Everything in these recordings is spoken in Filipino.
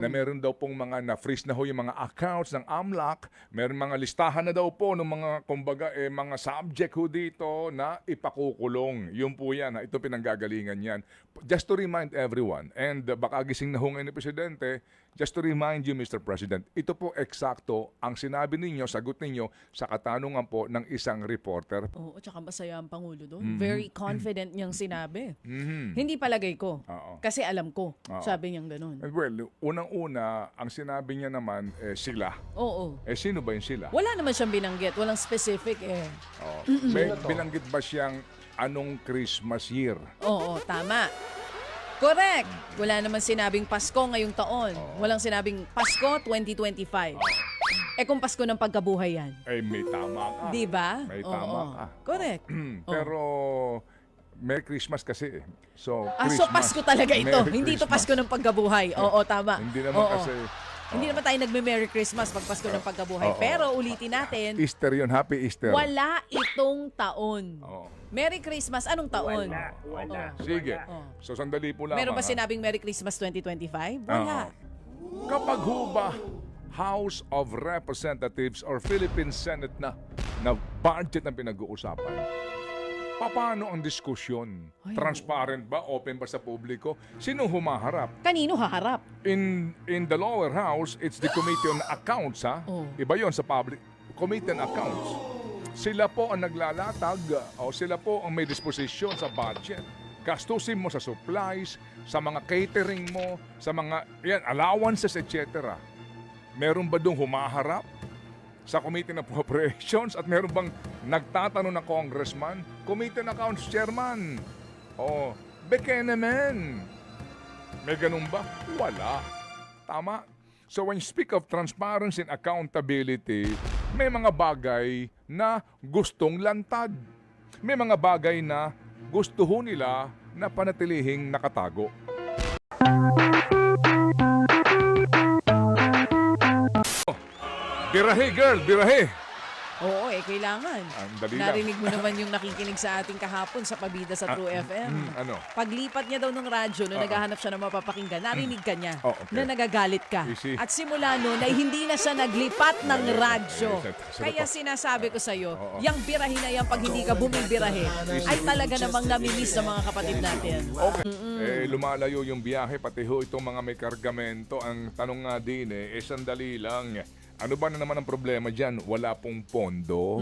na meron daw pong mga na-freeze na ho yung mga accounts ng AMLAC, meron mga listahan na daw po ng mga, kumbaga, mga subject ho dito na ipakukulong. Yun po yan, ha? Ito pinanggagalingan yan. Just to remind everyone, and baka gising na ho ngayon ni Presidente, just to remind you, Mr. President, ito po eksakto ang sinabi ninyo, sagot ninyo sa katanungan po ng isang reporter. Oo, tsaka masaya ang Pangulo doon. Very confident niyang sinabi. Hindi palagay ko. Oo. Kasi alam ko. Sabi niyang ganun. Well, unang-una, ang sinabi niya naman, sila. Oo. Sino ba yung sila? Wala naman siyang binanggit. Walang specific eh. Oh. May binanggit ba siyang anong Christmas year? Oo, tama. Correct. Wala naman sinabing Pasko ngayong taon. Walang sinabing Pasko 2025. Kung Pasko ng pagkabuhay yan. May tama ka. Di ba? May tama ka. Correct. Pero Merry Christmas kasi. So, So Pasko talaga ito. Merry Hindi ito Christmas. Pasko ng pagkabuhay. Oo, tama. Hindi naman Oo. kasi. Hindi naman tayo nagme-Merry Christmas pag Pasko ng pagkabuhay. Pero ulitin natin, Easter yun. Happy Easter. wala itong taon. Oo. Merry Christmas, anong taon? Wala. Sige. So, sandali po lang. Meron ba sinabing Merry Christmas 2025? Wala. Kapag ho ba House of Representatives or Philippine Senate na budget ang pinag-uusapan, paano ang diskusyon? Transparent ba? Open ba sa publiko? Sino humaharap? Kanino haharap? In the lower house, it's the Committee on Accounts, ha? Oh. Iba yon sa public. Committee on Accounts. Sila po ang naglalatag o sila po ang may disposisyon sa budget. Gastusin mo sa supplies, sa mga catering mo, sa mga allowances, etc. Meron ba dong humaharap sa Committee on Appropriations at meron bang nagtatanong na congressman? Committee on Accounts Chairman. O, beke naman. May ganun ba? Wala. Tama. So when you speak of transparency and accountability, may mga bagay na gustong lantad. May mga bagay na gusto ho nila na panatilihing nakatago. Birahe, girl, birahe. Oo, kailangan. Ang dali lang. Narinig mo naman yung nakikinig sa ating kahapon sa Pabida sa True FM. Ano? Paglipat niya daw ng radyo, nung naghahanap siya ng mapapakinggan, narinig ka niya Okay. na nagagalit ka. Easy. At simula noon ay hindi na siya naglipat ng radyo. Easy. Kaya sinasabi ko sa'yo, yung birahe na yan pag hindi ka bumibirahe, ay talaga namang namimiss sa mga kapatid natin. Okay. Lumalayo yung biyahe, pati ho itong mga may kargamento. Ang tanong nga din sandali lang. Ano ba na naman ang problema dyan? Wala pong pondo.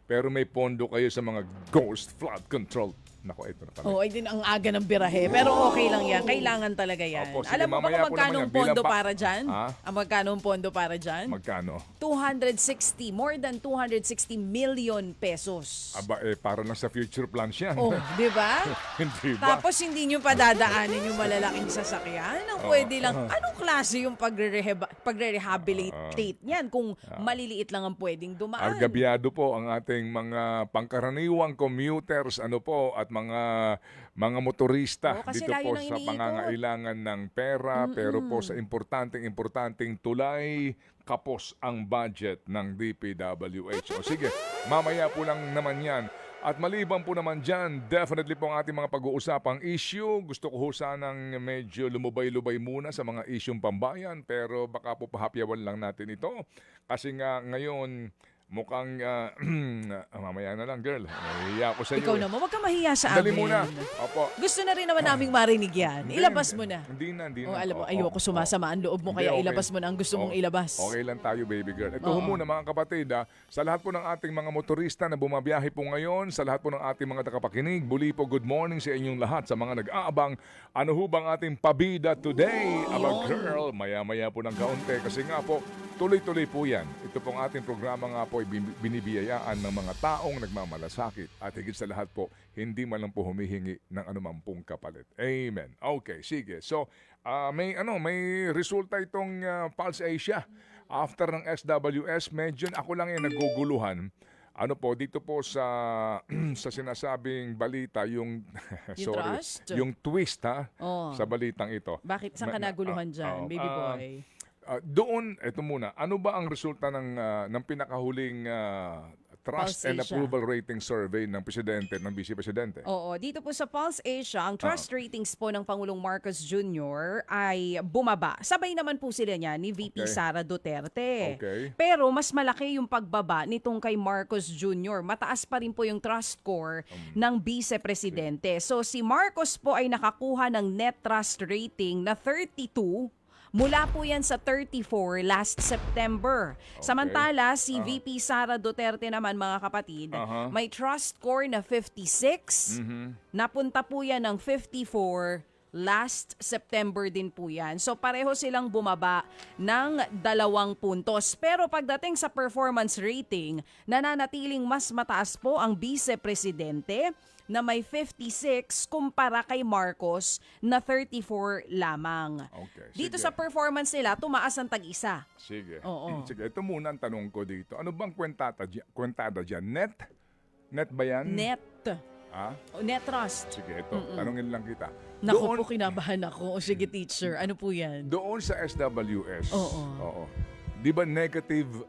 Pero may pondo kayo sa mga ghost flood control. Nako, ito na pala. Oo, ay din ang aga ng birahe. Pero okay lang yan. Kailangan talaga yan. Opo, sige, Alam mo ba mamaya kung po magkano naman ang yan. pondo Bilang pa- para dyan? Ha? Ang magkano ang pondo para dyan? Magkano? 260. More than 260 million pesos. Aba, para lang sa future plans yan. Oh, di ba? Hindi ba? Tapos hindi nyo pa dadaanin yung malalaking sasakyan. Ang pwede lang. Anong klase yung pagre-rehabilitate niyan kung maliliit lang ang pwedeng dumaan? Argabyado po ang ating mga pangkaraniwang commuters at mga motorista Oo, kasi dito layo po ng sa iniikot. pangangailangan ng pera pero po sa importanteng tulay kapos ang budget ng DPWH. O sige, mamaya po lang naman yan. At maliban po naman dyan, definitely po ang ating mga pag-uusapang issue. Gusto ko ho sanang medyo lumubay-lubay muna sa mga isyong pambayan pero baka po pahapyawan lang natin ito. Kasi nga ngayon, mukhang mamaya na lang, girl. Nahihiya ko sa iyo. Ikaw naman, huwag ka mahiya sa Dali amin. muna. Opo. Gusto na rin naman naming marinig yan. Ilabas mo na. Hindi na. Oh, alam mo, ayoko sumasama ang loob mo, kaya Hindi, okay. ilabas mo na ang gusto mong ilabas. Okay lang tayo, baby girl. Ito ho muna, mga kapatid, sa lahat po ng ating mga motorista na bumabiyahe po ngayon, sa lahat po ng ating mga tagapakinig, muli po good morning sa inyong lahat, sa mga nag-aabang. Ano ho bang ating pabida today? Aba girl, maya-maya po ng kaunti kasi nga po, tuloy-tuloy po yan. Ito pong ating programa nga po ay binibiyayaan ng mga taong nagmamalasakit at higit sa lahat po, hindi man lang po humihingi ng anumang pong kapalit. Amen. Okay, sige. So, may resulta itong Pulse Asia. After ng SWS, medyo ako lang yung naguguluhan. Ano po, dito po sa sa sinasabing balita, yung trust? yung twist Oh. sa balitang ito. Bakit? Saan ka naguluhan dyan, baby boy? Doon, eto muna. Ano ba ang resulta ng pinakahuling Trust Pulse and Asia. Approval Rating Survey ng Presidente at ng Vice Presidente. Oo, dito po sa Pulse Asia, ang trust ratings po ng Pangulong Marcos Jr. ay bumaba. Sabay naman po sila niya ni VP Okay. Sara Duterte. Okay. Pero mas malaki yung pagbaba nitong kay Marcos Jr. Mataas pa rin po yung trust score ng Vice Presidente. So si Marcos po ay nakakuha ng net trust rating na 32. Mula po yan sa 34 last September. Samantala, si VP Sara Duterte naman, mga kapatid, may trust score na 56. Napunta po yan ng 54 last September din po yan. So pareho silang bumaba ng 2 puntos. Pero pagdating sa performance rating, nananatiling mas mataas po ang Vice Presidente na may 56 kumpara kay Marcos na 34 lamang. Okay, Dito sige. sa performance nila, tumaas ang tag-isa. Sige. Oo. Sige, ito muna ang tanong ko dito. Ano bang kwentada dyan? Net? Net ba yan? Net. Ah? Net trust. Sige, ito. Tanungin lang kita. Naku po, kinabahan ako. O sige, teacher. Ano po yan? Doon sa SWS. Oo. Oo. Di ba negative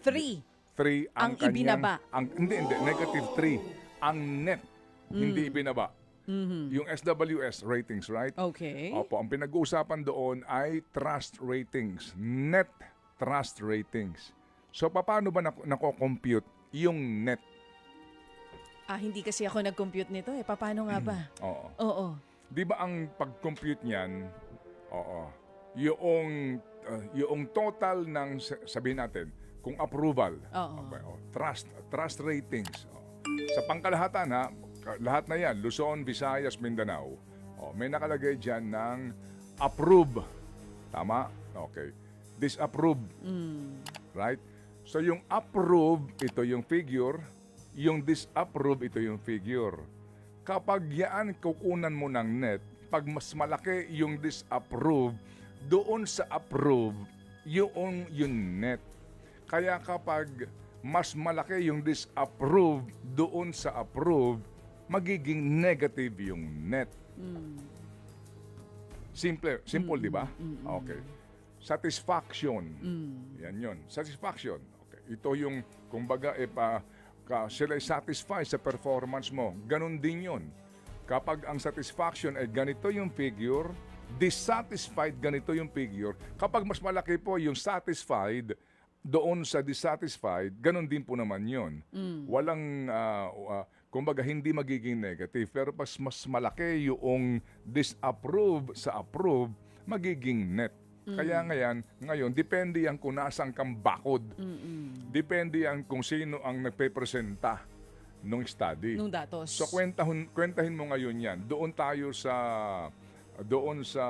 3. 3 ang, Ang kanyang... ibinaba. Hindi. Negative 3. Ang net. Hindi ibinaba. Yung SWS ratings, right? Okay. Opo, ang pinag-uusapan doon ay trust ratings. Net trust ratings. So, paano ba nako-compute yung net? Hindi kasi ako nag-compute nito eh. Paano nga ba? Oo. Oo. Di ba ang pag-compute niyan, yung total ng, sabihin natin, kung approval, Oo. okay, trust ratings. Sa pangkalahatan, lahat na yan, Luzon, Visayas, Mindanao, may nakalagay dyan ng approve. Tama? Okay. Disapprove. Right? So yung approve, ito yung figure. Yung disapprove, ito yung figure. Kapag yan kukunan mo ng net, pag mas malaki yung disapprove, doon sa approve, yung net. Kaya kapag mas malaki yung disapprove doon sa approve, magiging negative yung net. Simple, di ba? Okay. Satisfaction. Yan yun. Satisfaction. Okay. Ito yung, kumbaga, sila ay satisfied sa performance mo. Ganon din yun. Kapag ang satisfaction ay ganito yung figure, dissatisfied ganito yung figure. Kapag mas malaki po yung satisfied doon sa dissatisfied, ganon din po naman yun. Walang, kumbaga, hindi magiging negative. Pero mas malaki yung disapprove sa approve, magiging net. Kaya ngayon, depende yan kung nasang kang bakod. Depende yan kung sino ang nagpe-presenta nung study. Nung datos. So kwentahin mo ngayon yan. Doon sa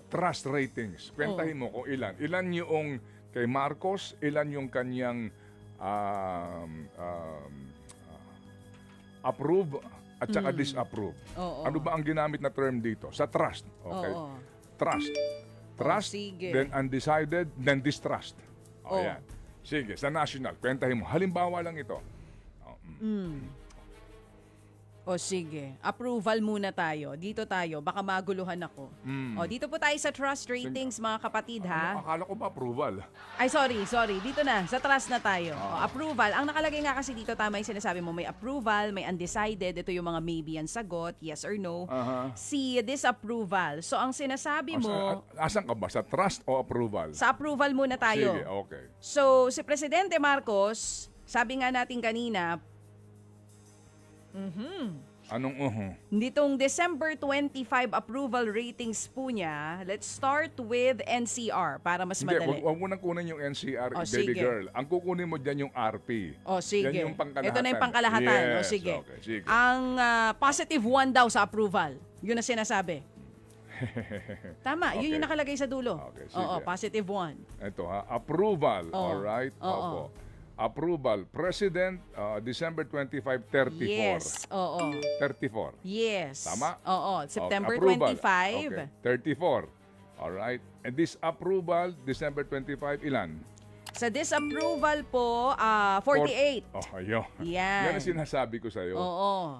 trust ratings. Kwentahin mo kung ilan. Ilan yung kay Marcos, ilan yung kanyang approve at saka disapprove. Ano ba ang ginamit na term dito? Sa trust. Okay. Trust. Trust, sige. then undecided, then distrust. Oh. Yan. Sige, sa national, kwentahin mo. Halimbawa lang ito. O sige, approval muna tayo. Dito tayo, baka maguluhan ako. O dito po tayo sa trust ratings, mga kapatid ha. Akala ko ba approval? Ay sorry. Dito na, sa trust na tayo. O, approval. Ang nakalagay nga kasi dito, tama yung sinasabi mo, may approval, may undecided. Ito yung mga maybe ang sagot, yes or no. Si disapproval. So ang sinasabi mo, Asan ka ba? Sa trust o approval? sa approval muna tayo. Sige, okay. So, si Presidente Marcos, sabi nga natin kanina, Anong nitong December 25 approval ratings po niya, let's start with NCR para mas Hindi, madali. wag mo nang kunin yung NCR, O, baby sige. girl. Ang kukunin mo dyan yung RP. O sige. Yan yung pangkalahatan. Ito na yung pangkalahatan. O Yes, sige. okay, sige. Ang positive 1 daw sa approval. Yun ang sinasabi. Tama, yun Okay. yung nakalagay sa dulo. Okay, sige. Oo, positive 1. Ito approval. Oo. Alright? Oo. Opo. Approval. President, December 25, 34. Yes. Oo. 34. Yes. Tama? Oo. September Okay, approval. 25. Okay. 34. Alright. And disapproval, December 25, ilan? Sa disapproval po, 48. Ayun. Yan. Yan ang sinasabi ko sa'yo. Oo.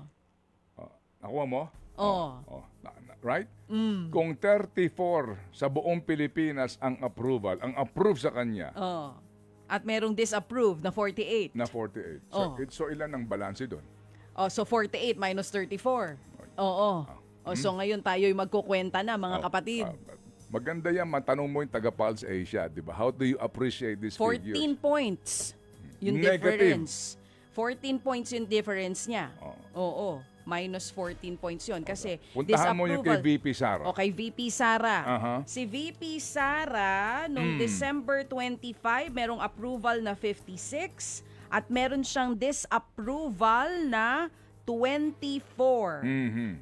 Nakuha mo? Oo. Right? Kung 34 sa buong Pilipinas ang approval, ang approve sa kanya, Oo. At merong disapproved na 48. Na 48. Oh. So ilan ang balanse doon? Oh, so 48 minus 34. Oo. So ngayon tayo'y magkukwenta na, mga kapatid. Maganda yan, matanong mo yung taga-Pulse Asia, di ba? How do you appreciate these 14 figures? points yung Negative. difference. 14 points yung difference niya. Oo. Minus 14 points yun. Kasi Puntahan mo yung kay disapproval. VP Sara. O kay VP Sara. Aha. Si VP Sara, noong December 25, merong approval na 56 at meron siyang disapproval na 24.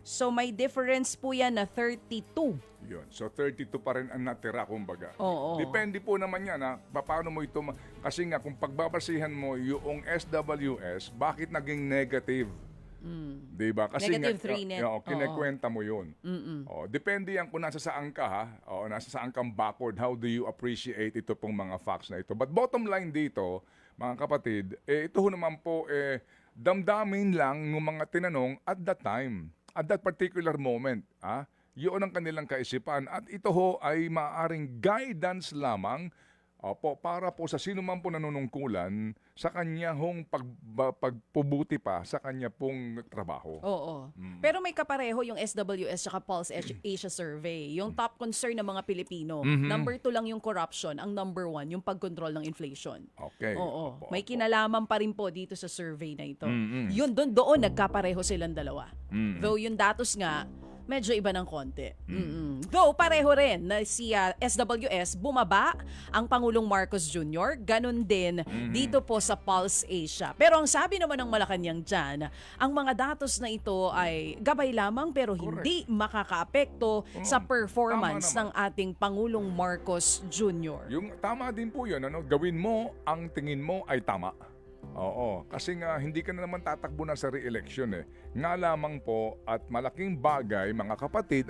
So may difference po yan na 32. Yun. So 32 pa rin ang natira, kumbaga. Oo. Depende po naman yan, ha? Paano mo ito, kasi nga kung pagbabasihan mo yung SWS, bakit naging negative? Di ba? Kasi Negative 3 net. kinekwenta mo yun. Depende yan kung nasa saan ka, ha? Nasa saan kang backward, how do you appreciate ito pong mga facts na ito. But bottom line dito, mga kapatid, ito naman po, damdamin lang ng mga tinanong at that time, at that particular moment, yun ang kanilang kaisipan at ito ho ay maaaring guidance lamang para po sa sino man po nanunungkulan sa kanya hong pagpubuti pa sa kanya pong trabaho. Oo. Pero may kapareho yung SWS at Pulse Asia Survey. Yung top concern ng mga Pilipino. Number 2 lang yung corruption. Ang number 1, yung pagkontrol ng inflation. Okay. Oo. Opo, May opo. kinalaman pa rin po dito sa survey na ito. Yun, doon nagkapareho silang dalawa. Though yung datos nga, medyo iba ng konti. Though pareho rin na si SWS, bumaba ang Pangulong Marcos Jr., ganun din dito po sa Pulse Asia. Pero ang sabi naman ng Malacanang dyan, ang mga datos na ito ay gabay lamang pero hindi makakaapekto sa performance ng Tama ating Pangulong Marcos Jr. Yung tama din po yun, gawin mo ang tingin mo ay tama. Oo, kasi nga hindi ka na naman tatakbo na sa re-election Nga lamang po at malaking bagay mga kapatid,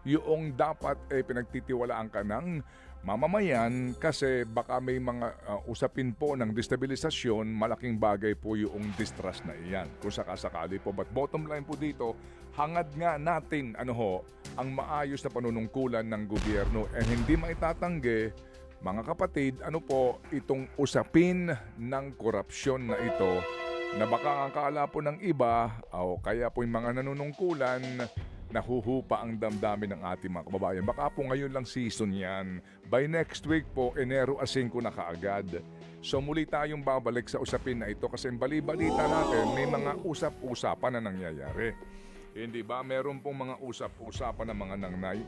yung dapat pinagtitiwalaan ka ng mamamayan kasi baka may mga usapin po ng destabilisasyon, malaking bagay po yung distrust na iyan kung sakasakali po. But bottom line po dito, hangad nga natin ang maayos na panunungkulan ng gobyerno hindi maitatanggi. Mga kapatid, itong usapin ng korupsyon na ito na baka akala po ng iba o kaya po yung mga nanunungkulan nahuhupa ang damdamin ng ating mga kababayan. Baka po ngayon lang season yan. By next week po, Enero 5 na kaagad. So muli tayong babalik sa usapin na ito kasi bali-balita natin may mga usap-usapan na nangyayari. Hindi ba? Meron pong mga usap-usapan na mga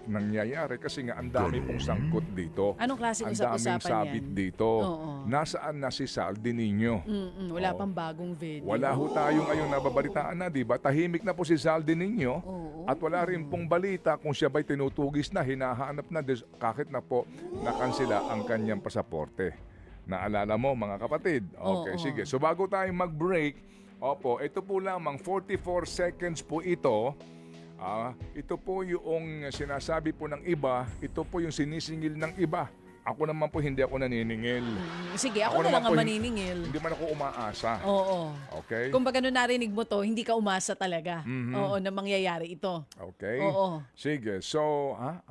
nangyayari kasi nga ang dami pong sangkot dito. Anong klaseng usap-usapan Ang daming sabit yan? dito. Oo. Nasaan na si Saldi Niño? Wala pang bagong video. Wala ho tayo ngayon nababalitaan na, di ba? Tahimik na po si Saldi Niño at wala rin pong balita kung siya ba'y tinutugis na, hinahanap na, kahit na po nakansila ang kanyang pasaporte. Naalala mo mga kapatid? Okay, sige. So bago tayo mag-break, ito po lamang 44 seconds po ito. Ito po yung sinasabi po ng iba, ito po yung sinisingil ng iba. Ako naman po hindi ako naniningil. Sige, ako na lang ang maniningil. Hindi man ako umaasa. Oo. Okay? Kung baga nung narinig mo to, hindi ka umasa talaga. Oo, na mangyayari ito. Okay? Oo. Sige, so,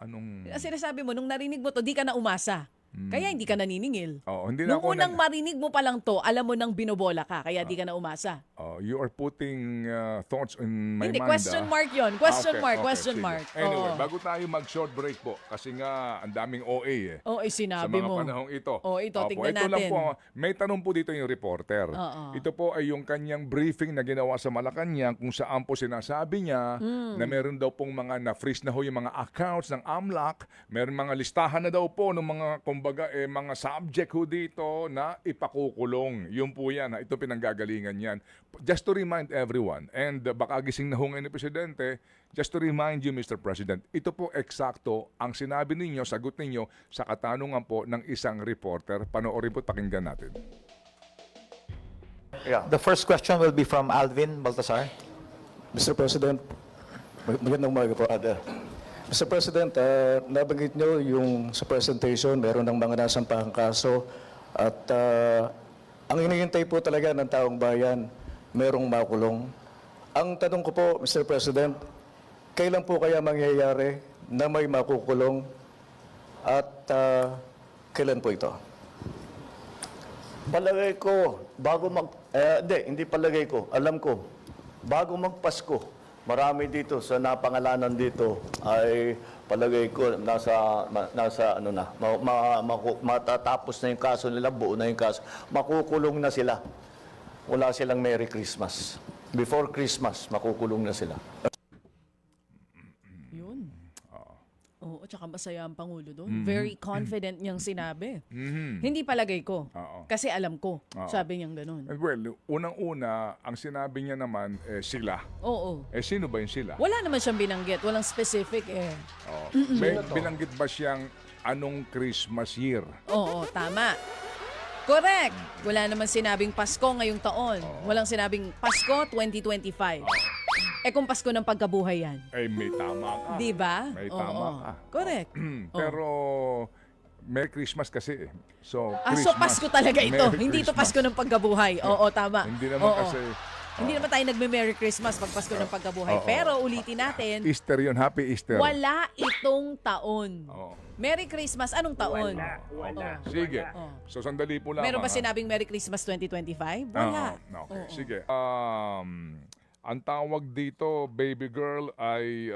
anong... Ang sinasabi mo, nung narinig mo to, di ka na umasa. Kaya hindi ka naniningil. Hindi na Nung ako unang marinig mo pa lang to, alam mo nang binobola ka, kaya di ka na umasa. You are putting thoughts in my Hindi, mind. question mark yun. Question mark, Okay, question sige. mark. Anyway, Oo. bago tayo mag-short break po, kasi nga ang daming OA Oo, sa sinabi mga mo. panahong ito. Ito, Opo, tignan ito lang natin. po, may tanong po dito yung reporter. Oo. Ito po ay yung kanyang briefing na ginawa sa Malacanang kung saan po sinasabi niya na meron daw pong mga na-freeze na ho yung mga accounts ng AMLAC, meron mga listahan na daw po ng mga, kumbaga, mga subject ho dito na ipakukulong. Yun po yan, ito pinanggagalingan yan. Just to remind everyone, and baka gising na ho ngayon ni Presidente, just to remind you, Mr. President, ito po eksakto ang sinabi ninyo, sagot ninyo sa katanungan po ng isang reporter. Panoorin po, pakinggan natin. Yeah. The first question will be from Alvin Baltasar. Mr. President, magandang umaga po. Mr. President, nabanggit nyo yung sa presentation, meron ng mga nasampahang kaso at ang hinihintay po talaga ng taong bayan, merong makulong. Ang tanong ko po, Mr. President, kailan po kaya mangyayari na may makukulong at kailan po ito? Palagay ko, hindi palagay ko, alam ko, bago magpasko, marami dito sa napangalanan dito ay palagay ko matatapos na yung kaso nila, buo na yung kaso, makukulong na sila. Wala silang Merry Christmas. Before Christmas, makukulong na sila. Yun. Oo, tsaka masaya ang Pangulo doon. Very confident niyang sinabi. Hindi palagay ko. Oo. Kasi alam ko. Sabi niyang ganun. Well, unang-una, ang sinabi niya naman, sila. Oo. Sino ba yung sila? Wala naman siyang binanggit. Walang specific eh. May binanggit ba siyang anong Christmas year? Oo, tama. Correct. Wala naman sinabing Pasko ngayong taon. Walang sinabing Pasko 2025. Kung Pasko ng pagkabuhay yan. May tama ka. Di ba? May Oo. tama ka. Correct. Pero, Merry Christmas kasi. So, So Pasko talaga ito. Merry Hindi ito Christmas. Pasko ng pagkabuhay. Oo, tama. Hindi naman Oo. kasi... Hindi naman tayo nagme-Merry Christmas pag Pasko ng pagkabuhay. Pero ulitin natin, Easter yun. Happy Easter. wala itong taon. Oo. Merry Christmas, anong taon? Wala. Sige. So, sandali po lang. Meron ba sinabing Merry Christmas 2025? Wala. Okay, sige. Ang tawag dito, baby girl, ay...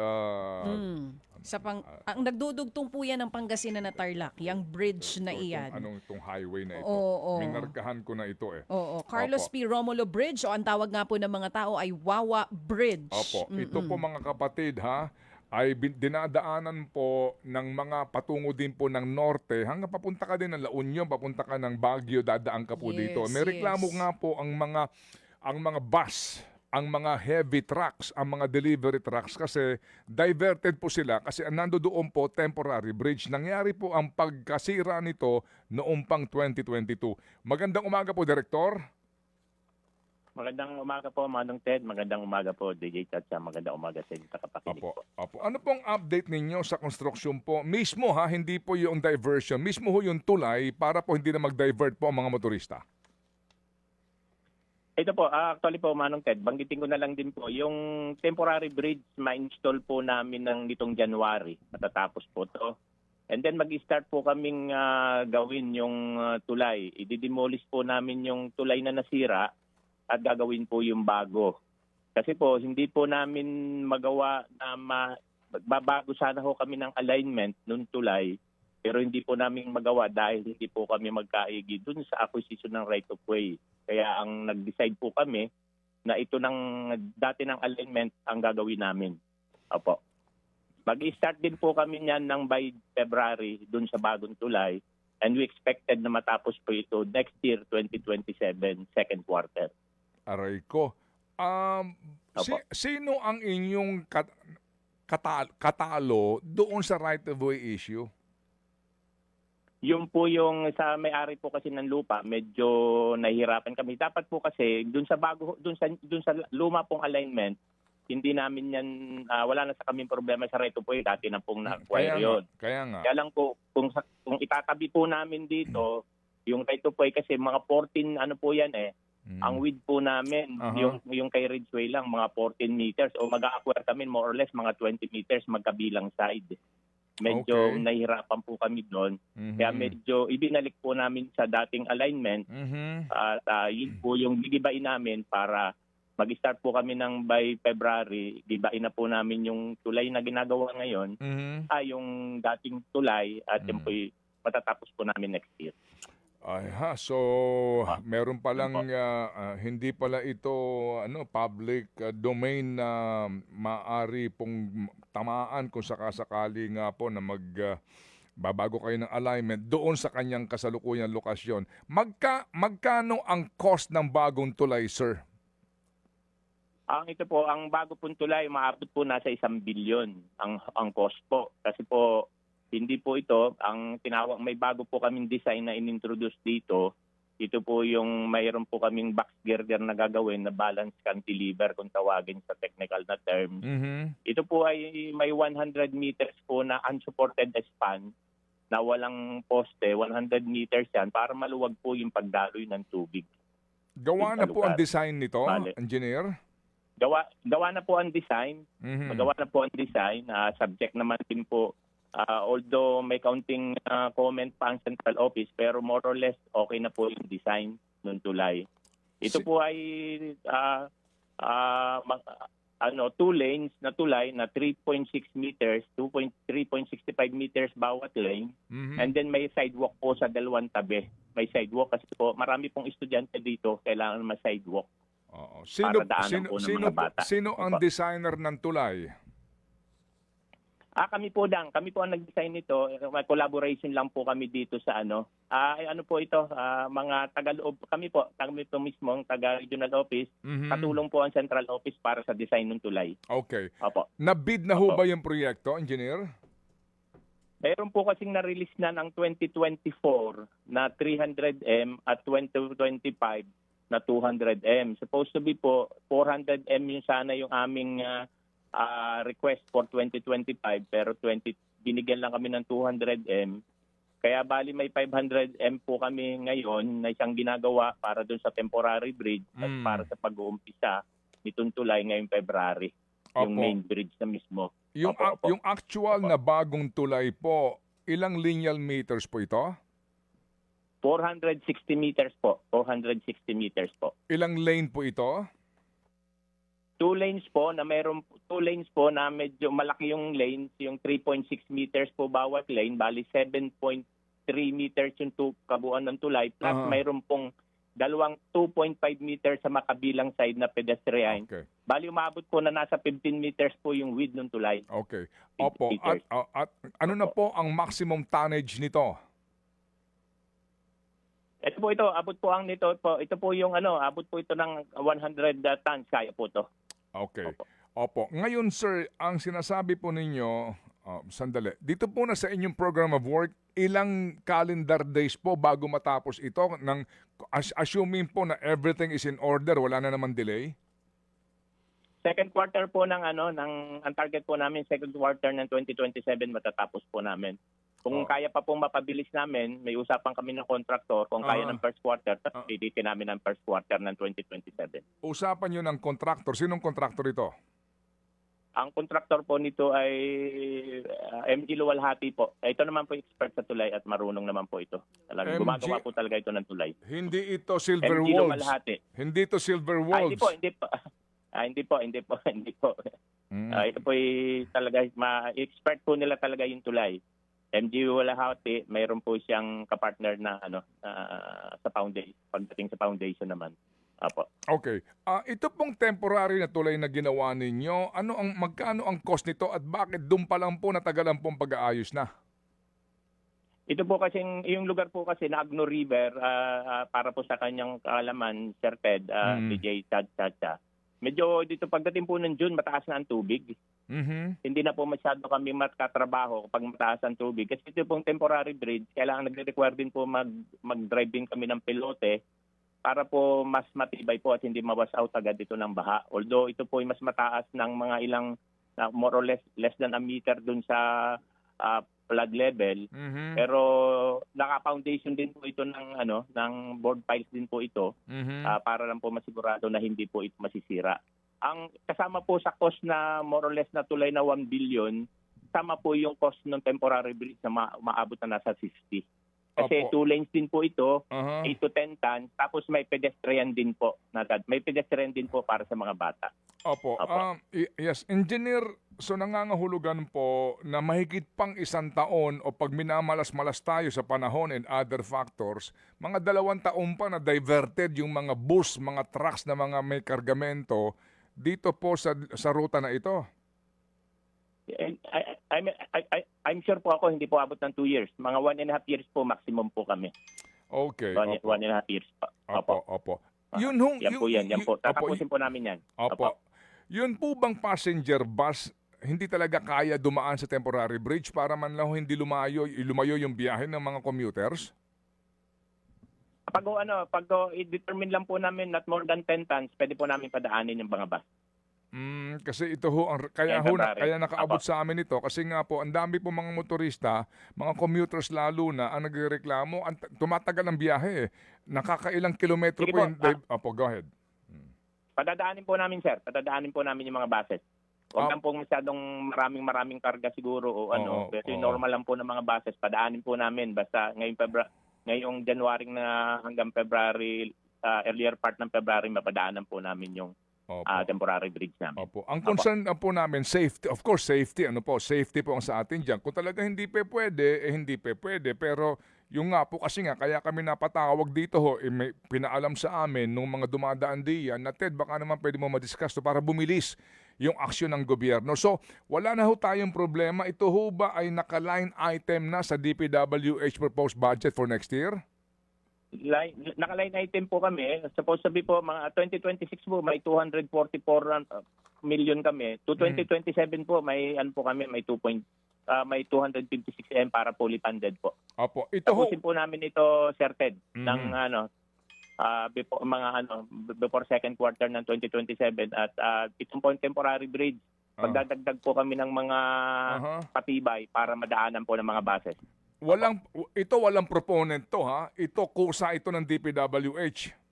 Ang nagdudugtong po yan ng Pangasinan na Tarlac, yung bridge na iyan. Itong highway na ito. Oo. Minarkahan ko na ito eh. Oo, Carlos Opo. P. Romulo Bridge o ang tawag nga po ng mga tao ay Wawa Bridge. Opo. Ito po mga kapatid ha, ay dinadaanan po ng mga patungo din po ng norte hanggang papunta ka din ng La Union, papunta ka ng Baguio, dadaan ka po Yes, dito. May reklamo yes. nga po ang mga bus, ang mga heavy trucks, ang mga delivery trucks kasi diverted po sila kasi nando doon po temporary bridge. Nangyari po ang pagkasira nito noong pang 2022. Magandang umaga po, Direktor. Magandang umaga po, Manong Ted. Magandang umaga po, DJ Chacha. Magandang umaga sa inyo kapakinig Apo, po. apo. Ano pong update ninyo sa construction po? Mismo ha, hindi po yung diversion. Mismo ho yung tulay para po hindi na mag-divert po ang mga motorista. Ito po, actually po, Manong Ted, banggitin ko na lang din po, yung temporary bridge ma-install po namin ng nitong January. Matatapos po to. And then mag-start po kaming gawin yung tulay. I-demolish po namin yung tulay na nasira at gagawin po yung bago. Kasi po, hindi po namin magawa na babago sana ho kami ng alignment nung tulay, pero hindi po namin magawa dahil hindi po kami magkaigi dun sa acquisition ng right of way. Kaya ang nag-decide po kami na ito ng dati ng alignment ang gagawin namin. Opo. Mag-start din po kami niyan ng by February dun sa bagong tulay, and we expected na matapos po ito next year, 2027, second quarter. Aray ko. Sino ang inyong katalo doon sa right of way issue? Yung po yung sa may-ari po kasi ng lupa, medyo nahihirapan kami. Dapat po kasi dun sa luma pong alignment, hindi namin yan wala na sa kaming problema sa right of way, dati na pong na-acquire yun. Kaya nga. Kaya lang po kung itatabi po namin dito, yung right of way kasi mga 14 ano po yan eh. Ang width po namin, yung kay Ridgeway lang, mga 14 meters o mag-a-acquire kami more or less mga 20 meters magkabilang side. Medyo Okay. nahihirapan po kami doon. Kaya medyo ibinalik po namin sa dating alignment at yun po yung gigibain namin para mag-start po kami ng by February. Gibain na po namin yung tulay na ginagawa ngayon, yung dating tulay at yun po matatapos po namin next year. Ay ha, so meron palang hindi pala ito public domain na maaari pong tamaan kung sakasakali nga po na babago kayo ng alignment doon sa kanyang kasalukuyang lokasyon. Magkano ang cost ng bagong tulay, sir? Ito po, ang bago pong tulay, maabot po nasa 1 billion ang cost po. Kasi po, hindi po ito, ang tinawag, may bago po kaming design na inintroduce dito. Ito po yung mayroon po kaming box girder na gagawin na balance cantilever kung tawagin sa technical na term. Ito po ay may 100 meters po na unsupported span na walang poste, 100 meters yan para maluwag po yung pagdaloy ng tubig. Gawa na po ang design nito, Bale. engineer? Gawa na po ang design. Magawa na po ang design. Subject naman din po Although may kaunting comment pa ang central office, pero more or less okay na po yung design ng tulay. Ito po ay 2 lanes na tulay na 3.6 meters, 3.65 meters bawat lane. And then may sidewalk po sa dalawang tabi. May sidewalk kasi po marami pong estudyante dito kailangan may sidewalk. Oo. Para daanan po ng mga bata. Sino ang Opo. designer ng tulay? Kami po ang nag-design nito. Collaboration lang po kami dito sa ano po ito, mga taga-loob kami po mismo ang taga-regional office. Katulong po ang central office para sa design ng tulay. Okay. Opo. Nabid na ho Opo. ba yung proyekto, engineer? Meron po kasing na-release na ng 2024 na 300M at 2025 na 200M. Supposed to be po 400M yung sana yung aming request for 2025 pero binigyan lang kami ng 200M. Kaya bali may 500M po kami ngayon na isang ginagawa para doon sa temporary bridge at para sa pag-uumpisa nitong tulay ngayong February. Yung Opo. main bridge na mismo. Yung, Opo, opo. yung actual na bagong tulay po, ilang lineal meters po ito? 460 meters po. 460 meters po. Ilang lane po ito? 2 lanes po na medyo malaki yung lanes, yung 3.6 meters po bawat lane, bali 7.3 meters yung kabuuan ng tulay, plus mayroon pong dalawang 2.5 meters sa makabilang side na pedestrian. Okay. Bali umabot po na nasa 15 meters po yung width ng tulay. Okay. Opo. Meters. At ano na po ang maximum tonnage nito? Ito po ito po yung abot po ito ng 100 tons kaya po to. Okay. Opo. Ngayon, sir, ang sinasabi po ninyo, sandali, dito po na sa inyong program of work, ilang calendar days po bago matapos ito? Assuming po na everything is in order, wala na naman delay? Second quarter po ang target po namin, second quarter ng 2027 matatapos po namin. Kung kaya pa pong mapabilis namin, may usapan kami ng contractor. Kung kaya ng first quarter, pilitin namin ng first quarter ng 2027. Usapan nyo ng contractor. Sinong contractor ito? Ang contractor po nito ay MG Luwalhati po. Ito naman po expert sa tulay at marunong naman po ito. MG Gumagawa po talaga ito ng tulay. Hindi ito Silver MG Wolves. Luwalhati. Hindi ito Silver Wolves. Hindi po. Ito po talaga, expert po nila talaga yung tulay. MG Luwalhati, mayroon po siyang kapartner na sa foundation, pagdating sa foundation naman. Apo. Okay. Ito pong temporary na tulay na ginawa ninyo, magkano ang cost nito at bakit doon pa lang po natagalan pong pag-aayos na? Ito po kasi, yung lugar po kasi na Agno River, para po sa kanyang kaalaman, Sir Ted, DJ Chacha. Medyo dito pagdating po ng June, mataas na ang tubig. Hindi na po masyado kami makatrabaho kapag mataas ang tubig. Kasi ito pong temporary bridge, kailangan nagre-require din po mag-drive din kami ng pilote para po mas matibay po at hindi mawas out agad ito ng baha. Although ito po ay mas mataas ng mga ilang, more or less than a meter dun sa flood level. Pero naka-foundation din po ito ng board piles din po ito para lang po masigurado na hindi po ito masisira. Ang kasama po sa cost na more or less na tulay na 1 billion, kasama po yung cost ng temporary bridge na maabot na nasa 50. Kasi 2 lanes din po ito, 8 to 10 tons, tapos may pedestrian din po. May pedestrian din po para sa mga bata. Opo. Yes, engineer, so nangangahulugan po na mahigit pang 1 taon o pag minamalas-malas tayo sa panahon and other factors, mga 2 taon pa na diverted yung mga bus, mga trucks na mga may kargamento dito po sa ruta na ito. I'm sure po ako hindi po abot ng 2 years. Mga 1.5 years po maximum po kami. Okay. 1.5 years pa. Opo. Yan po. Tatapusin po namin yan. Opo. Yun po bang passenger bus hindi talaga kaya dumaan sa temporary bridge para man lang hindi lumayo yung biyahe ng mga commuters? Pag i-determine lang po namin not more than 10 tons, pwede po namin padaanin yung mga bus. Kasi ito ho, kaya nakaabot sa amin ito kasi nga po, ang dami po mga motorista, mga commuters lalo na, ang nagrereklamo, tumatagal ang biyahe. Nakakailang kilometro Sige po po. Opo, go ahead. Padadaanin po namin, sir. Padadaanin po namin yung mga buses. Huwag lang pong masyadong maraming karga siguro o ano. Oo, Kasi oo. normal lang po ng mga buses. Padaanin po namin. Basta ngayong January na hanggang February, earlier part ng February, mapadaanan po namin yung Opo. temporary bridge namin. Opo. Ang concern po namin, safety. Of course, safety. Safety po ang sa atin dyan. Kung talaga hindi pa pwede, hindi pa pwede. Pero yung nga po kasi nga, kaya kami napatawag dito may pinaalam sa amin nung mga dumadaan diyan na Ted, baka naman pwede mo madiscuss to para bumilis yung aksyon ng gobyerno. So, wala na ho tayong problema. Ito ho ba ay naka-line item na sa DPWH proposed budget for next year? Naka-line item po kami. Supposed to be po, mga 2026 po, may 244 million kami. To 2027 po, may ano po kami, may 256 M para fully funded po. Opo. Ito ho. Tapusin po namin ito, Sir Ted, Mhm. ng before second quarter ng 2027 at itong po yung temporary bridge. Pagdadagdag po kami ng mga patibay para madaanan po ng mga buses. Walang proponent to ha. Ito kusa ito ng DPWH.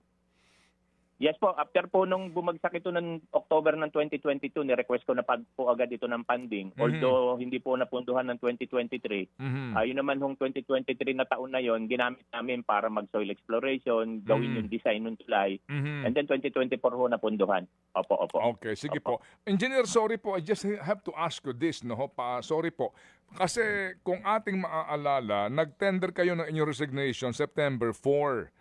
Yes po, after po nung bumagsak ito ng October ng 2022, ni-request ko na po agad ito ng funding. Although hindi po napunduhan ng 2023. Yun naman hong 2023 na taon na yon, ginamit namin para mag-soil exploration, gawin yung design ng tulay. And then 2024 ho napunduhan. Opo. Okay, sige po. Engineer, sorry po. I just have to ask you this, no? Sorry po. Kasi kung ating maaalala, nag-tender kayo ng inyong resignation September 4.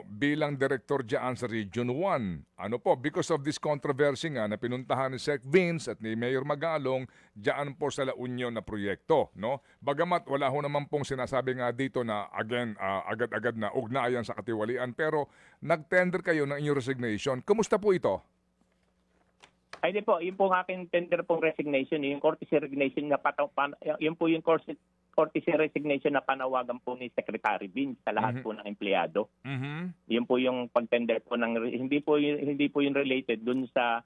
Bilang director dyan sa Region 1. Because of this controversy nga na pinuntahan ni Sec Vince at ni Mayor Magalong dyan po sa La Union na proyekto, no? Bagamat wala ho naman pong sinasabi nga dito na agad-agad na ugnayan sa katiwalian, pero nag-tender kayo ng inyong resignation. Kumusta po ito? Ay di po, yun po ang aking tender pong resignation, yung courtesy resignation na yun po yung courtesy resignation na panawagan po ni Secretary Vince sa lahat po ng empleyado. Yun po yung pag-tender po ng hindi po yung related dun sa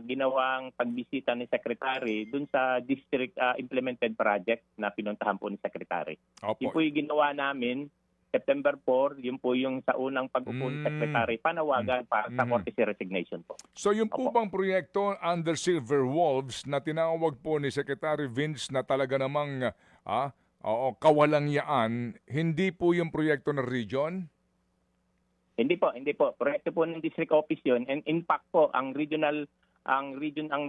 ginawang pagbisita ni Secretary dun sa district implemented project na pinuntahan po ni Secretary. Opo. Yun po yung ginawa namin September 4, yun po yung sa unang pag-upo ni Secretary, panawagan para sa courtesy resignation po. So yung po bang proyekto under Silver Wolves na tinawag po ni Secretary Vince na talaga namang kawalangyaan, hindi po yung proyekto ng region? Hindi po. Proyekto po ng district office yun. And in fact po, ang region ang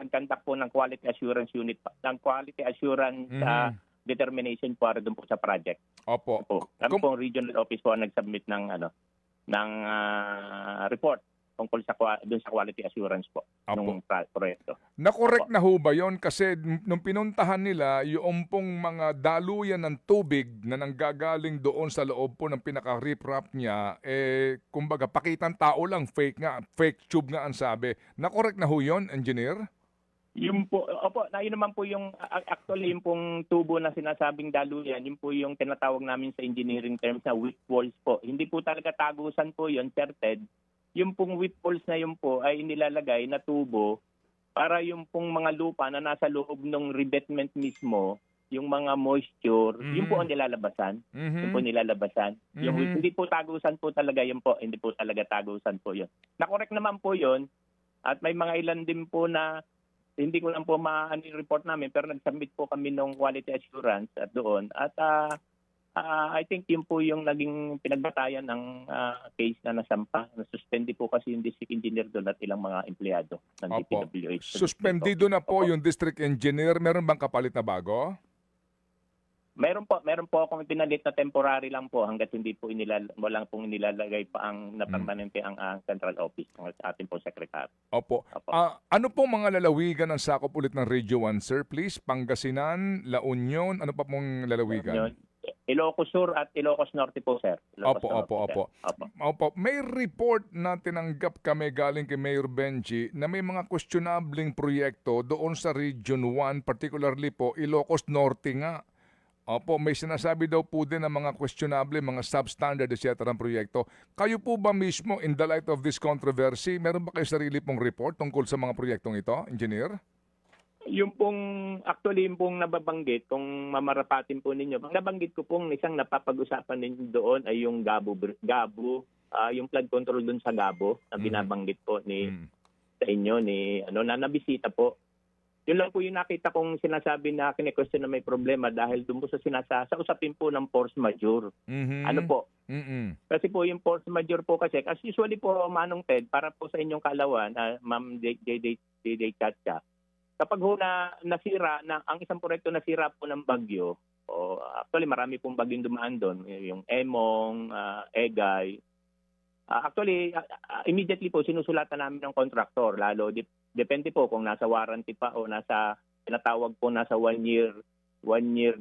nagkandak po ng quality assurance unit, ng quality assurance determination para doon po sa project. Opo. Kami po ang regional office po ang nag-submit ng report tungkol sa doon sa quality assurance po ng proyekto. Nakorek na ho ba yun? Kasi nung pinuntahan nila, yung pong mga daluyan ng tubig na nanggagaling doon sa loob po ng pinaka-riprap niya, kumbaga pakitang tao lang, fake tube nga ang sabi. Nakorek na ho yun, engineer? Yun po, yun naman po yung, actually yung pong tubo na sinasabing daluyan, yun po yung tinatawag namin sa engineering terms na weak walls po. Hindi po talaga tagusan po yun, Sir Ted. Yung pong weak walls na yun po ay inilalagay na tubo para yung pong mga lupa na nasa loob ng revetment mismo, yung mga moisture, yun po ang nilalabasan. Yun po nilalabasan. Yung hindi po tagusan po talaga yun po, hindi po talaga tagusan po yun. Nakorek naman po yun at may mga ilan din po na hindi ko lang po ma-report namin pero nag-submit po kami ng quality assurance at doon. At I think yun po yung naging pinagbatayan ng case na nasampa. Nasuspende po kasi yung district engineer doon at ilang mga empleyado ng DPWH. Suspendido na po yung district engineer. Meron bang kapalit na bago? Meron po akong pinalit na temporary lang po hangga't hindi po walang pong inilalagay pa ang permanente ang central office ng ating po secretary. Opo. Ano pong mga lalawigan ang sakop ulit ng Radio 1, sir? Please, Pangasinan, La Union, ano pa pong lalawigan? Ilocos Sur at Ilocos Norte po, sir. Opo. May report na tinanggap kami galing kay Mayor Benji na may mga questionabling proyekto doon sa Region 1, particularly po Ilocos Norte nga. Opo, may sinasabi daw po din ng mga questionable, mga substandard, etc. ang proyekto. Kayo po ba mismo, in the light of this controversy, meron ba kayo sarili pong report tungkol sa mga proyektong ito, engineer? Yung pong nababanggit, kung mamarapatin po ninyo, nabanggit ko pong isang napapag-usapan ninyo doon ay yung Gabo, yung flood control doon sa Gabo na binabanggit po sa inyo na nabisita po Yun lang po yung nakita kong sinasabi na kine-question na may problema dahil doon po sa usapin po ng force majeure. Mhm. Ano po? Mm-mm. Kasi po yung force majeure po kasi, as usually po, Manong Ted, para po sa inyong kaalawan, Ma'am J.D. Chacha, kapag ho nasira, ang isang proyekto nasira po ng bagyo, actually marami pong bagyong dumaan doon, yung Emong, Egay. Immediately po sinusulatan namin ng contractor, lalo depende po kung nasa warranty pa o nasa tinatawag po nasa 1 year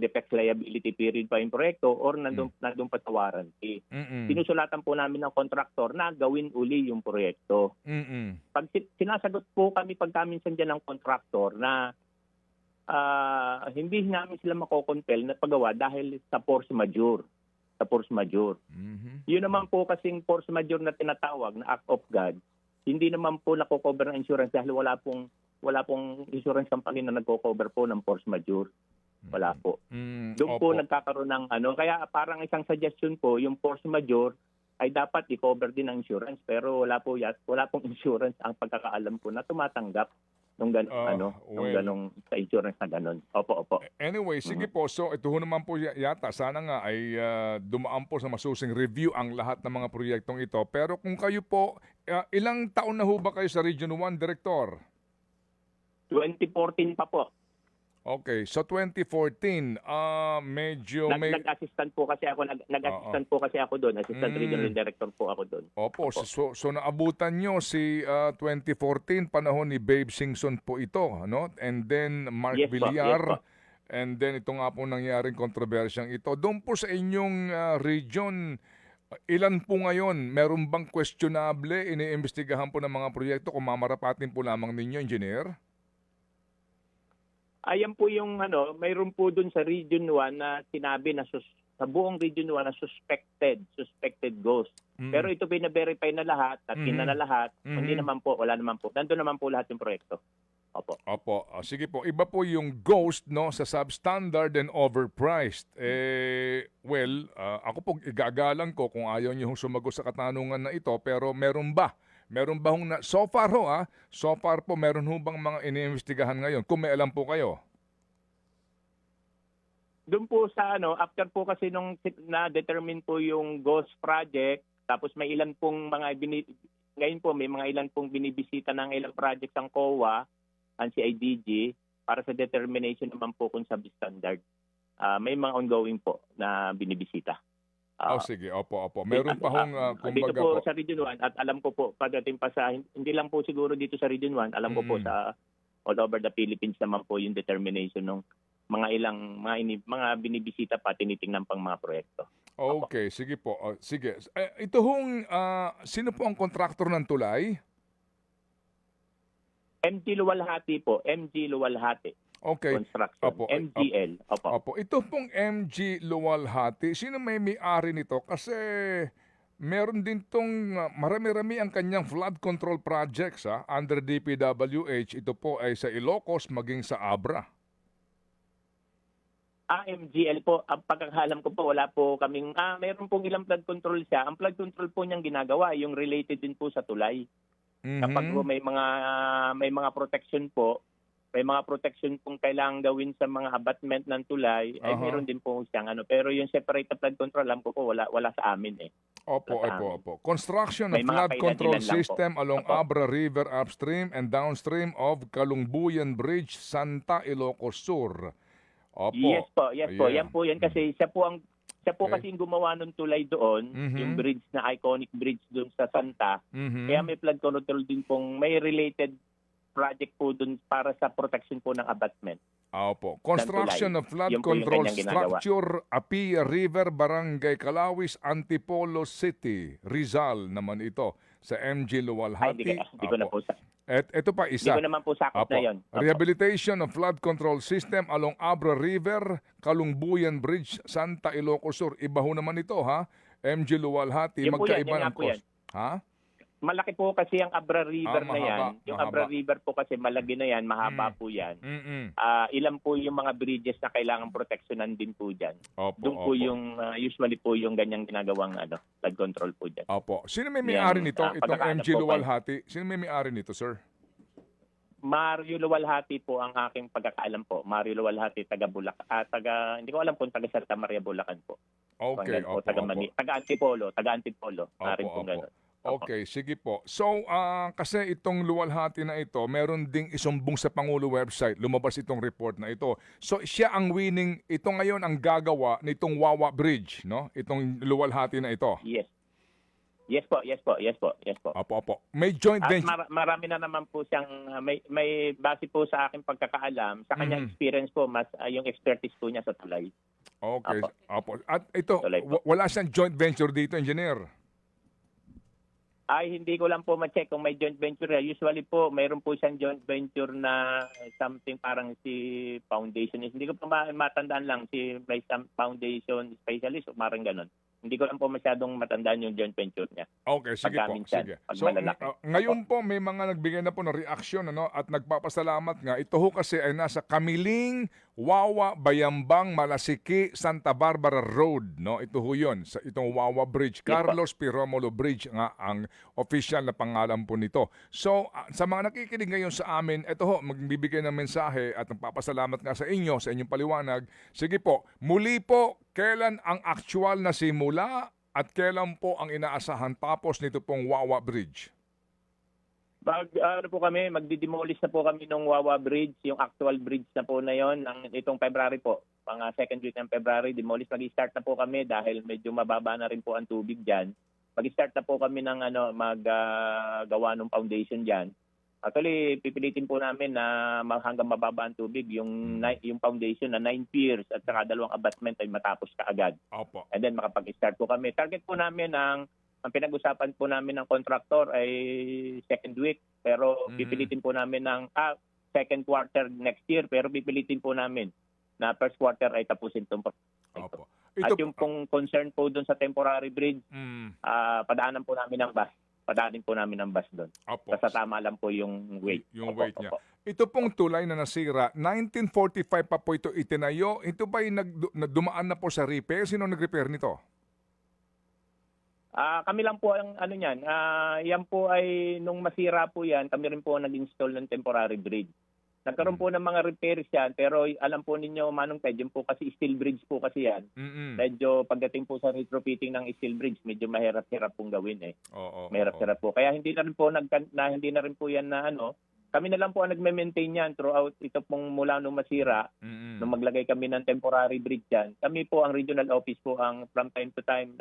defect liability period pa yung proyekto or nandun pa sa warranty. Mm-mm. Sinusulatan po namin ng contractor na gawin uli yung proyekto. Mm-mm. Pag sinasagot po kami pagkaminsan dyan ng contractor na hindi namin sila makokompel na paggawa dahil sa force majeure. Mhm. Yun naman po kasing force majeure na tinatawag na act of God, hindi naman po nako-cover ng insurance dahil wala pong insurance company na nagko-cover po ng force majeure. Wala po. Doon po Opo. nagkakaroon ng kaya parang isang suggestion po, yung force majeure ay dapat i-cover din ng insurance pero wala pong insurance ang pagkakaalam ko na tumatanggap nung ganong sa insurance na ganon. Opo. Anyway, sige po. So ito ho naman po yata. Sana nga ay dumaan po sa masusing review ang lahat ng mga proyektong ito. Pero kung kayo po, ilang taon na ho ba kayo sa Region 1, Director? 2014 pa po. Okay, so 2014, medyo may... Nag-assistant po kasi ako doon. Assistant Regional Director po ako doon. Opo, so naabutan nyo si 2014, panahon ni Babe Singson po ito, ano? And then Mark Yes po, Villar, yes po. and then ito nga po nangyaring kontrobersyang ito. Doon po sa inyong region, ilan po ngayon? Meron bang questionable, iniimbestigahan po ng mga proyekto kung mamarapatin po lamang ninyo, engineer? Ayan po yung mayroon po dun sa Region 1 na sinabi na sa buong Region 1 na suspected ghost. Pero ito bina-verify na lahat, at na lahat, hindi naman po, wala naman po. Nandun naman po lahat yung proyekto. Opo. Sige po. Iba po yung ghost sa substandard and overpriced. Ako po igagalang ko kung ayaw niyo sumagot sa katanungan na ito, pero meron ba? Meron ba so far po meron ho bang mga iniimbestigahan ngayon? Kung may alam po kayo. Doon po sa after po kasi nung na-determine po yung ghost project, tapos may ilan pong ngayon po may mga ilan pong binibisita ng ilang projects ang COA, ang CIDG, para sa determination naman po kung substandard. May mga ongoing po na binibisita. Sige, opo. Meron pa hong dito kumbaga po sa Region 1 at alam ko po pagdating pa sa hindi lang po siguro dito sa Region 1, alam ko po sa all over the Philippines naman po yung determination ng mga binibisita pa tinitingnan pang mga proyekto. Okay, sige po. Sige. Ito hong sino po ang kontraktor ng tulay? MG Luwalhati po, MG Luwalhati. Okay. Construction. MGL. Opo. Ito pong MG Luwalhati, sino may-ari nito? Kasi meron din tong marami-rami ang kanyang flood control projects under DPWH. Ito po ay sa Ilocos maging sa Abra. MGL po, ang pagkakalam ko po, wala po kaming, meron pong ilang flood control siya. Ang flood control po niyang ginagawa, yung related din po sa tulay. Kapag po may mga protection po, may mga protection pong kailangan gawin sa mga abatment ng tulay, ay meron din po siyang pero yung separate flood control, alam ko po, wala sa amin . Opo. Construction of May mga flood control kailan-ilan lang po. system along Abra River upstream and downstream of Kalungbuyan Bridge, Santa Ilocos Sur. Opo. Yes po. Ayan. Yan po yan kasi siya po Okay. kasi yung gumawa ng tulay doon, yung bridge na iconic bridge doon sa Santa. Kaya may flood control din pong may related project po doon para sa protection po ng abatment. Opo. Construction of flood Yun po yung control kanyang ginagawa. structure, Apia River, Barangay Calawis, Antipolo City, Rizal naman ito sa MG Luwalhati. Hindi ko na po Ito pa Hindi isa. ko naman po sakop Apo. na yun. Rehabilitation of flood control system along Abra River, Kalungbuyan Bridge, Santa Ilocos Sur. Iba ho naman ito MG Luwalhati, Yun po yan, magkaiba yun nga ng po cost. Malaki po kasi ang Abra River na yan. mahaba, Yung mahaba. Abra River po kasi malaki na yan, mahaba po yan. Ilan po yung mga bridges na kailangan proteksyonan din po dyan. Doon po yung usually po yung ganyang ginagawang flood control po dyan. Opo. Sino may may-ari nito? Itong pagkakaalam MG po, Luwalhati. Sino may may-ari nito, sir? Mario Luwalhati po ang aking pagkakaalam po. Mario Luwalhati, taga Bulacan. Hindi ko alam kung taga Santa Maria, Bulacan po. Okay, O opo, taga opo. taga Antipolo. Taga Antipolo. Opo, Maaaring po opo. ganun. Opo. Okay, sige po. So, kasi itong luwalhati na ito, meron ding isumbong sa Pangulo website, lumabas itong report na ito. So, siya ang winning, ito ngayon ang gagawa nitong Wawa Bridge, no? Itong luwalhati na ito. Yes. Yes po, yes po, yes po, yes po. Opo, opo. May joint At venture. marami na naman po siyang may base po sa aking pagkakaalam, sa kanyang experience po, mas yung expertise po niya sa tulay. Okay, Opo. opo. At ito, Tuloy po. wala siyang joint venture dito, engineer. Ay, hindi ko lang po ma-check kung may joint venture. Usually po, mayroon po siyang joint venture na something parang si foundation. Hindi ko pa matandaan lang si may foundation specialist o parang ganun. Hindi ko lang po masyadong matandaan yung joint venture niya. Okay, sige Pagka po. minsan, Sige. pag So, malalaki. ngayon po may mga nagbigay na po ng reaksyon ano, at nagpapasalamat nga. Ito ho kasi ay nasa Kamiling, Wawa, Bayambang, Malasiki, Santa Barbara Road. No? Ito ho yun, sa itong Wawa Bridge. Carlos P. Romulo Bridge nga ang official na pangalan po nito. So, sa mga nakikinig ngayon sa amin, ito ho, magbibigay ng mensahe at nagpapasalamat nga sa inyo, sa inyong paliwanag. Sige po, muli po, kailan ang actual na simula at kailan po ang inaasahan tapos nito pong Wawa Bridge? Magdidemolish na po kami ng Wawa Bridge, yung actual bridge na po na yon ng itong February po. Second week ng February, demolish. Mag-start na po kami dahil medyo mababa na rin po ang tubig diyan. Mag-start na po kami ng gawa ng foundation diyan. Actually, pipilitin po namin na hanggang mababa ang tubig, yung foundation na 9 piers at saka 2 abutment ay matapos kaagad. Opo. And then makapag-start po kami. Target po namin ang pinag-usapan po namin ng contractor ay second week, pero pipilitin po namin ng second quarter next year, pero pipilitin po namin na first quarter ay tapusin itong Opo. At yung pong concern po doon sa temporary bridge, padaanan po namin ng bus. Padaanin po namin ng bus doon. Opo. Basta tama lang po yung weight. Yung Opo, weight niya. opo. Ito pong tulay na nasira, 1945 pa po ito itinayo. Ito ba ay dumaan na po sa repair? Sino nag-repair nito? Kami lang po ang ano niyan. Yan po ay nung masira po yan, kami rin po ang nag-install ng temporary bridge. Nagkaroon po ng mga repairs yan, pero alam po ninyo, Manong Ted, yung po kasi steel bridge po kasi yan. Medyo pagdating po sa retrofitting ng steel bridge, medyo mahirap-hirap pong gawin eh. Oo. Mahirap-hirap po. Kaya hindi na rin po yan na kami na lang po ang nagme-maintain yan throughout ito pong mula nung masira. Nung maglagay kami ng temporary bridge yan. Kami po ang regional office po ang from time to time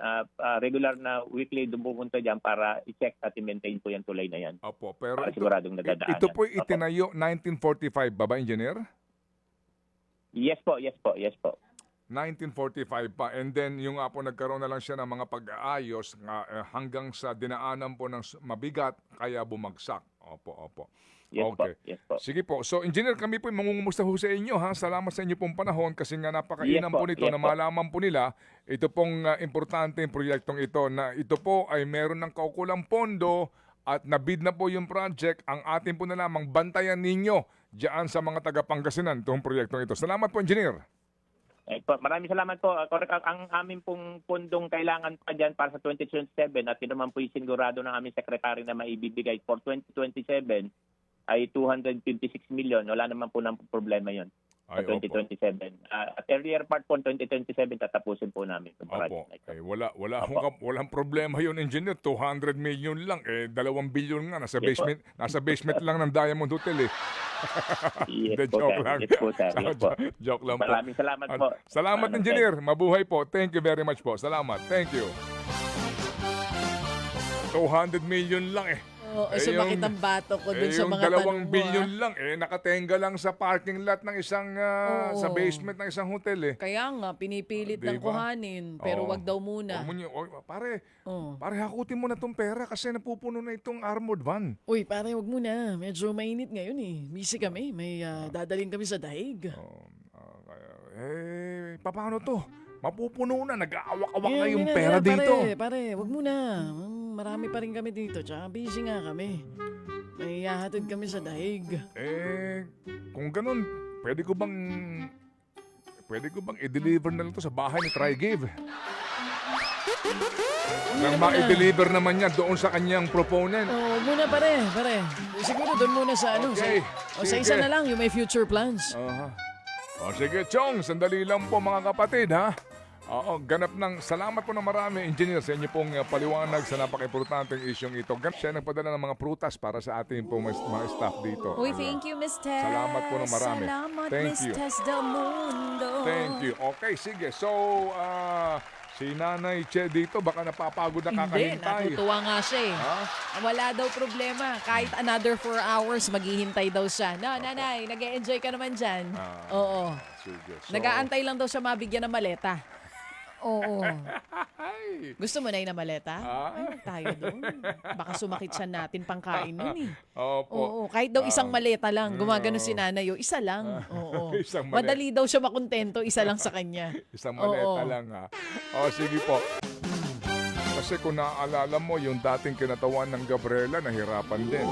regular na weekly dumupunta dyan para i-check at i-maintain po yung tulay na yan. Opo, pero Para siguradong nadadaanan. ito po Opo. itinayo 1945 ba, engineer? Yes po, yes po, yes po. 1945 pa, and then yung nga po nagkaroon na lang siya ng mga pag-aayos hanggang sa dinaanan po ng mabigat kaya bumagsak. Opo. Yes Okay. po, yes po. Sige po. So, engineer, kami po mangungumusta ho sa inyo, ha? Salamat sa inyo pong panahon kasi nga napakainam Yes po, po nito yes na po. malaman po nila ito pong importante yung proyektong ito na ito po ay meron ng kaukulang pondo at nabid na po yung project. Ang atin po na lamang bantayan ninyo diyan sa mga taga-Pangasinan itong proyektong ito. Salamat po, engineer. Maraming salamat po. Correct. Ang aming pong pundong kailangan pa dyan para sa 2027 at yun naman po yung sinigurado ng aming sekretary na maibibigay for 2027 ay 256 million. Wala naman po ng problema yon sa Ay, opo. 2027. At earlier part po, 2027, tatapusin po namin yung Opo. project na ito. Walang problema yun, engineer. 200 million lang. 2 billion nga. Nasa Yes, po. basement lang ng Diamond Hotel eh. Yes Hindi, po, joke sir. lang. Yes po, sir. Yes po. Joke lang po. Maraming salamat po. Salamat, Manong engineer. Mabuhay po. Thank you very much po. Salamat. Thank you. 200 million lang eh. Oo, sumakit ang bato ko dun sa yung mga 2 tanong mo. billion lang nakatenga lang sa parking lot ng isang sa Oo. basement ng isang hotel eh. Kaya nga, pinipilit ng Diba? kuhanin. Pero Oo. wag daw muna. Pare, Oo. hakutin mo na tong pera kasi napupuno na itong armored van. Uy, pare, wag muna. Medyo mainit ngayon eh. Busy kami. May dadaling kami sa daig. Paano to? Mapupuno na, nag-aawak-awak na Eh, yung yun pera pare, dito. Pare, wag muna. Marami pa rin kami dito. Tsaka busy nga kami. May hahatid kami sa daig. Kung ganun, pwede ko bang i-deliver na lang to sa bahay ni Trigave? Nang ma-deliver naman niya doon sa kanyang proponent. Muna pare. Siguro doon muna sa ano. Okay, Sa sige. isa na lang, yung may future plans. Aha. O sige, Chong, sandali lang po mga kapatid, ha? Oo, ganap ng salamat po ng marami, engineer, sa inyo pong paliwanag sa napaka-importanteng isyong ito. Ganap siya nagpadala ng mga prutas para sa ating pong mga staff dito. Uy, thank you, Miss Tess. Salamat po ng marami. Salamat, Thank Miss you. Tess Del Mundo. Thank you. Okay, sige. So, si Nanay Che dito, baka napapagod na Hindi, kakahintay. natutuwa nga siya eh. Ha? Wala daw problema. Kahit another 4 hours, maghihintay daw siya. No, nanay, nag-e-enjoy ka naman dyan. Oo. Sige. So, Nag-aantay lang daw siya mabigyan ng maleta. Oo. Ay. Gusto mo na yun na maleta? Ah. Ay, tayo doon. Baka sumakit siya natin pangkain nun eh. Opo. Oo, kahit daw isang maleta lang. Gumagano si nanay, isa lang. Oo. Isang maleta. Madali daw siya makontento, isa lang sa kanya. Isang maleta Oo. lang, ha? O, sige po. Kasi kung naaalala mo, yung dating kinatawan ng Gabriela, nahirapan din.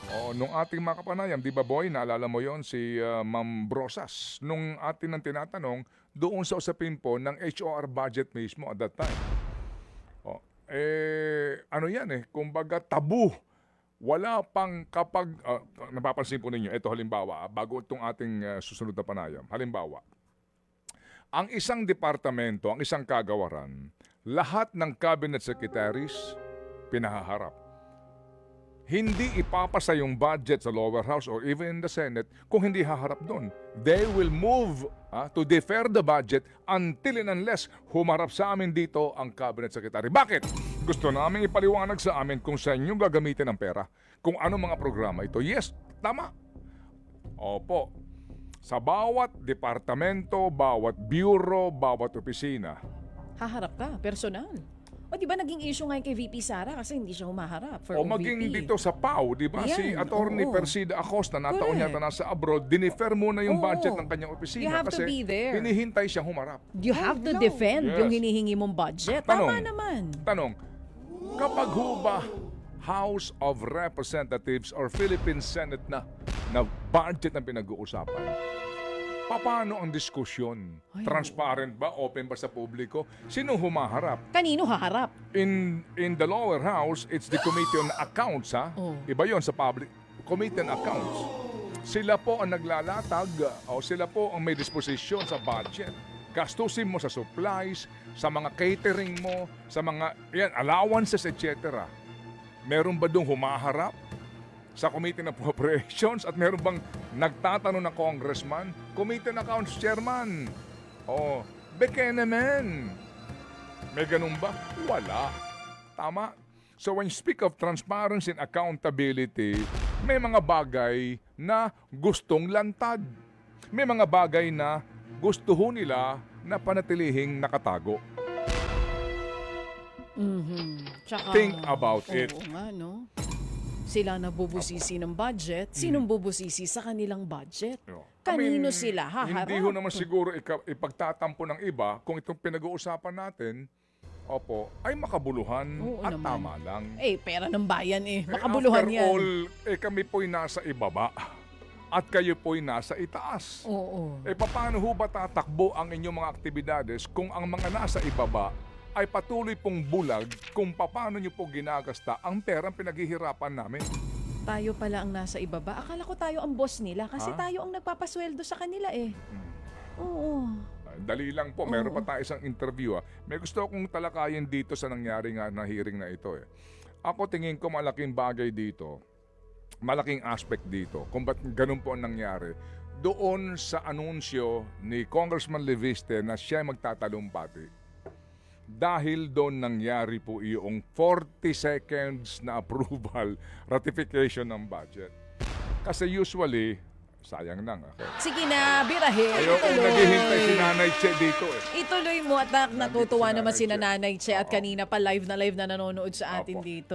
O, nung ating mga kapanayam, di ba boy, naalala mo yon si Ma'am Brosas. Nung atin ang tinatanong, doon sa usapin po ng HOR budget mismo at that time. O, ano yan kumbaga tabu. Wala pang kapag, napapansin po ninyo, ito halimbawa, bago itong ating susunod na panayam. Halimbawa, ang isang departamento, ang isang kagawaran, lahat ng cabinet secretaries, pinahaharap. Hindi ipapasa yung budget sa lower house or even in the Senate kung hindi haharap doon. They will move to defer the budget until and unless humarap sa amin dito ang cabinet secretary. Bakit? Gusto namin ipaliwanag sa amin kung saan nyo gagamitin ang pera. Kung ano mga programa ito. Yes, tama. Opo. Sa bawat departamento, bawat bureau, bawat opisina, Haharap ka, personal. O di ba naging issue nga kay VP Sara kasi hindi siya humaharap for o OVP. maging dito sa PAO, di ba? Si Yan, Attorney oo. Persida Acosta, nataon Correct. yata nasa abroad, dinifer muna yung Oo. budget ng kanyang opisina. You have to kasi be there. hinihintay siyang humarap. You have to defend Yes. yung hinihingi mong budget. Tanong. Tama naman. Tanong, kapag ho ba House of Representatives or Philippine Senate na budget ang pinag-uusapan, paano ang diskusyon? Transparent ba? Open ba sa publiko? Sino humaharap? Kanino haharap? In the lower house, it's the Committee on Accounts, ha? Oh. Iba yon sa public. Committee on Accounts. Sila po ang naglalatag o sila po ang may disposisyon sa budget. Gastusin mo sa supplies, sa mga catering mo, sa mga allowances, etc. Meron ba doon humaharap sa Committee on Appropriations at meron bang nagtatanong na congressman? Committee on Accounts Chairman. Oh, beke naman. May ganun ba? Wala. Tama. So when you speak of transparency and accountability, may mga bagay na gustong lantad. May mga bagay na gusto ho nila na panatilihing nakatago. Tsaka, Think about it. Oo nga, no? Sila nabubusisi ng budget. Sinong bubusisi sa kanilang budget? Kanino sila haharap? Hindi ho naman siguro ipagtatampo ng iba kung itong pinag-uusapan natin, ay makabuluhan Oo at naman. tama lang. Pera ng bayan Makabuluhan After yan. all, kami po'y nasa ibaba at kayo po'y nasa itaas. Oo. Paano ho ba tatakbo ang inyong mga aktibidades kung ang mga nasa ibaba ay patuloy pong bulag kung paano nyo po ginagasta ang perang pinaghihirapan namin? Tayo pala ang nasa ibaba. Akala ko tayo ang boss nila kasi Ha? tayo ang nagpapasweldo sa kanila Oo. Dali lang po, meron pa tayo isang interview. May gusto akong talakayin dito sa nangyari nga na hearing na ito. Ako tingin ko malaking bagay dito, malaking aspect dito, kung ba't ganun po ang nangyari. Doon sa anunsyo ni Congressman Leviste na siya ay magtatalumpati. Dahil doon nangyari po yung 40 seconds na approval, ratification ng budget. Kasi usually, sayang nang. Okay. Sige na, birahin. Ayoko naghihintay si Nanay Che dito Ituloy mo at natutuwa Si naman si Nanay Che. Nanay Che at kanina pa live na nanonood sa atin Opo. dito.